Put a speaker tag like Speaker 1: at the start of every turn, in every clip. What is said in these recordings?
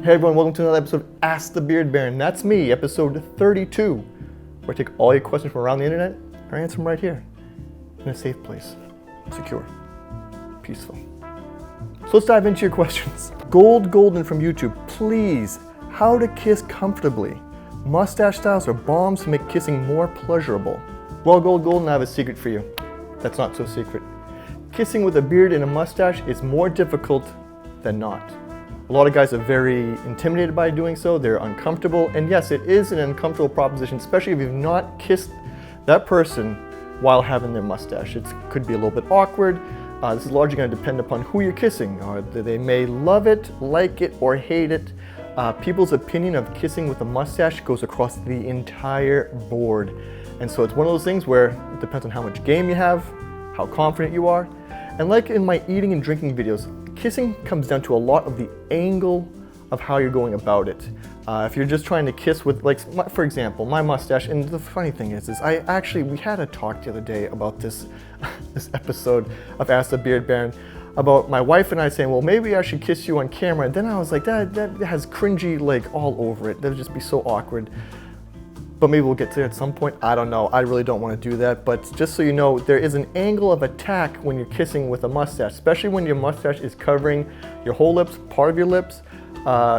Speaker 1: Hey everyone, welcome to another episode of Ask the Beard Baron. That's me, episode 32, where I take all your questions from around the internet and I answer them right here, in a safe place, secure, peaceful. So let's dive into your questions. Golden from YouTube, please, how to kiss comfortably? Mustache styles or bombs to make kissing more pleasurable? Well, Golden, I have a secret for you. That's not so secret. Kissing with a beard and a mustache is more difficult than not. A lot of guys are very intimidated by doing so. They're uncomfortable. And yes, it is an uncomfortable proposition, especially if you've not kissed that person while having their mustache. It could be a little bit awkward. This is largely going to depend upon who you're kissing. They may love it, like it, or hate it. People's opinion of kissing with a mustache goes across the entire board. And so it's one of those things where it depends on how much game you have, how confident you are. And like in my eating and drinking videos, kissing comes down to a lot of the angle of how you're going about it. If you're just trying to kiss with, like, for example, my mustache, and the funny thing is we had a talk the other day about this episode of Ask the Beard Baron, about my wife and I saying, well, maybe I should kiss you on camera. And then I was like, that has cringy, like, all over it. That would just be so awkward. But maybe we'll get to it at some point. I don't know. I really don't want to do that. But just so you know, there is an angle of attack when you're kissing with a mustache, especially when your mustache is covering your whole lips, part of your lips.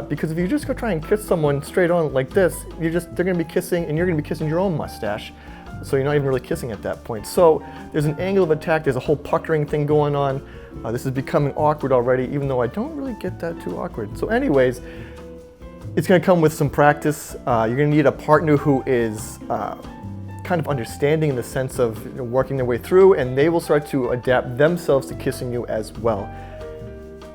Speaker 1: Because if you just go try and kiss someone straight on like this, they're going to be kissing and you're going to be kissing your own mustache. So you're not even really kissing at that point. So there's an angle of attack. There's a whole puckering thing going on. This is becoming awkward already, even though I don't really get that too awkward. So anyways, it's going to come with some practice. You're going to need a partner who is kind of understanding in the sense of working their way through, and they will start to adapt themselves to kissing you as well.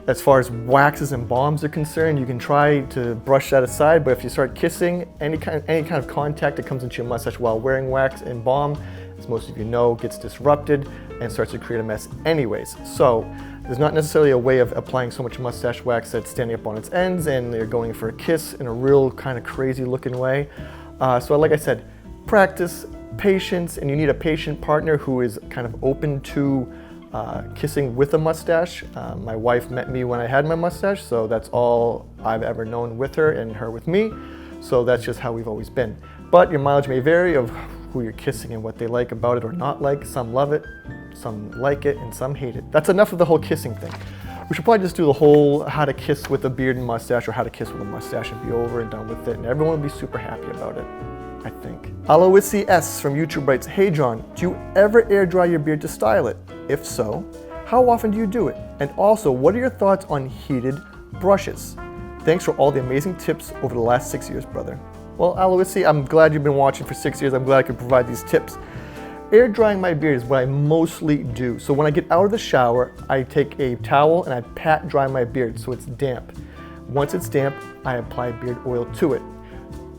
Speaker 1: As far as waxes and balms are concerned, you can try to brush that aside, but if you start kissing, any kind of contact that comes into your mustache while wearing wax and balm, as most of you know, gets disrupted and starts to create a mess anyways. So there's not necessarily a way of applying so much mustache wax that's standing up on its ends and they're going for a kiss in a real kind of crazy looking way. So like I said, practice, patience, and you need a patient partner who is kind of open to kissing with a mustache. My wife met me when I had my mustache, so that's all I've ever known with her and her with me. So that's just how we've always been. But your mileage may vary of who you're kissing and what they like about it or not like. Some love it, some like it, and some hate it. That's enough of the whole kissing thing. We should probably just do the whole how to kiss with a beard and mustache, or how to kiss with a mustache, and be over and done with it, and everyone will be super happy about it, I think. Aloisi S from YouTube writes, hey John, do you ever air dry your beard to style it? If so, how often do you do it? And also, what are your thoughts on heated brushes? Thanks for all the amazing tips over the last 6 years, brother. Well, Aloisi, I'm glad you've been watching for 6 years. I'm glad I could provide these tips. Air drying my beard is what I mostly do. So when I get out of the shower, I take a towel and I pat dry my beard so it's damp. Once it's damp, I apply beard oil to it.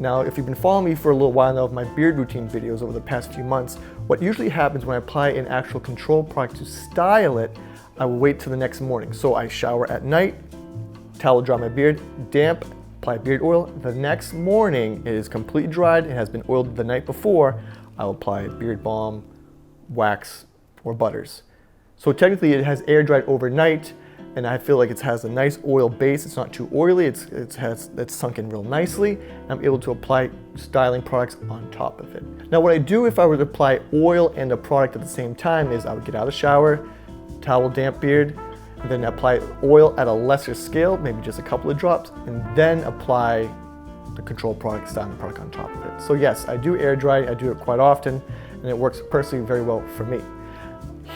Speaker 1: Now, if you've been following me for a little while now of my beard routine videos over the past few months, what usually happens when I apply an actual control product to style it, I will wait till the next morning. So I shower at night, towel dry my beard, damp, apply beard oil. The next morning, it is completely dried, it has been oiled the night before, I'll apply beard balm, wax, or butters. So technically it has air dried overnight, and I feel like it has a nice oil base. It's not too oily, it's sunk in real nicely. I'm able to apply styling products on top of it. Now what I do if I were to apply oil and a product at the same time is I would get out of the shower, towel damp beard, and then apply oil at a lesser scale, maybe just a couple of drops, and then apply the control product, styling product on top of it. So yes, I do air dry, I do it quite often, and it works personally very well for me.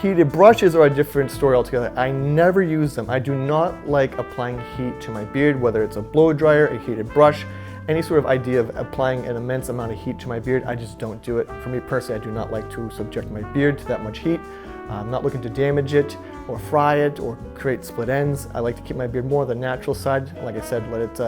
Speaker 1: Heated brushes are a different story altogether. I never use them. I do not like applying heat to my beard, whether it's a blow dryer, a heated brush, any sort of idea of applying an immense amount of heat to my beard. I just don't do it. For me personally, I do not like to subject my beard to that much heat. I'm not looking to damage it or fry it or create split ends. I like to keep my beard more on the natural side. Like I said, let it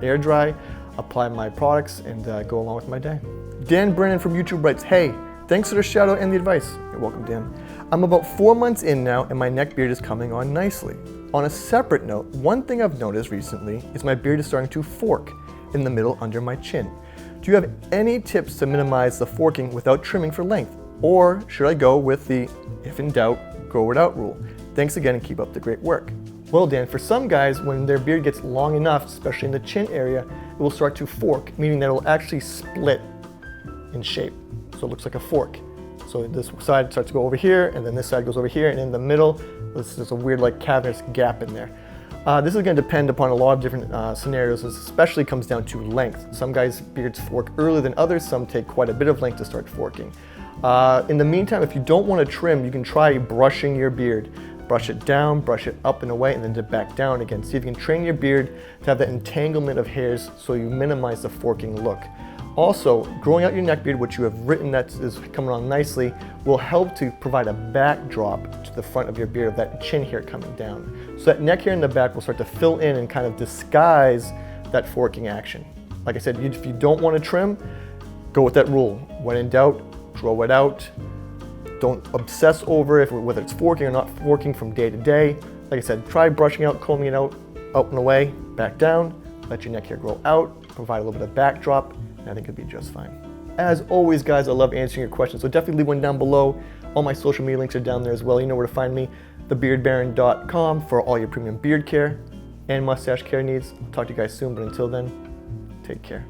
Speaker 1: air dry, apply my products, and go along with my day. Dan Brennan from YouTube writes, hey, thanks for the shout out and the advice. You're welcome, Dan. I'm about 4 months in now and my neck beard is coming on nicely. On a separate note, one thing I've noticed recently is my beard is starting to fork in the middle under my chin. Do you have any tips to minimize the forking without trimming for length? Or should I go with the, if in doubt, grow it out rule? Thanks again and keep up the great work. Well, Dan, for some guys, when their beard gets long enough, especially in the chin area, it will start to fork, meaning that it will actually split in shape. So it looks like a fork. So this side starts to go over here, and then this side goes over here, and in the middle, there's a weird like cavernous gap in there. This is going to depend upon a lot of different scenarios. This especially comes down to length. Some guys' beards fork earlier than others. Some take quite a bit of length to start forking. In the meantime, if you don't want to trim, you can try brushing your beard. Brush it down, brush it up and away, and then to back down again. See if you can train your beard to have that entanglement of hairs so you minimize the forking look. Also, growing out your neck beard, which you have written that is coming on nicely, will help to provide a backdrop to the front of your beard of that chin hair coming down. So that neck hair in the back will start to fill in and kind of disguise that forking action. Like I said, if you don't want to trim, go with that rule. When in doubt, grow it out. Don't obsess over whether it's forking or not forking from day to day. Like I said, try brushing out, combing it out and away, back down, let your neck hair grow out, provide a little bit of backdrop, and I think it'll be just fine. As always, guys, I love answering your questions, so definitely leave one down below. All my social media links are down there as well. You know where to find me, thebeardbaron.com, for all your premium beard care and mustache care needs. I'll talk to you guys soon, but until then, take care.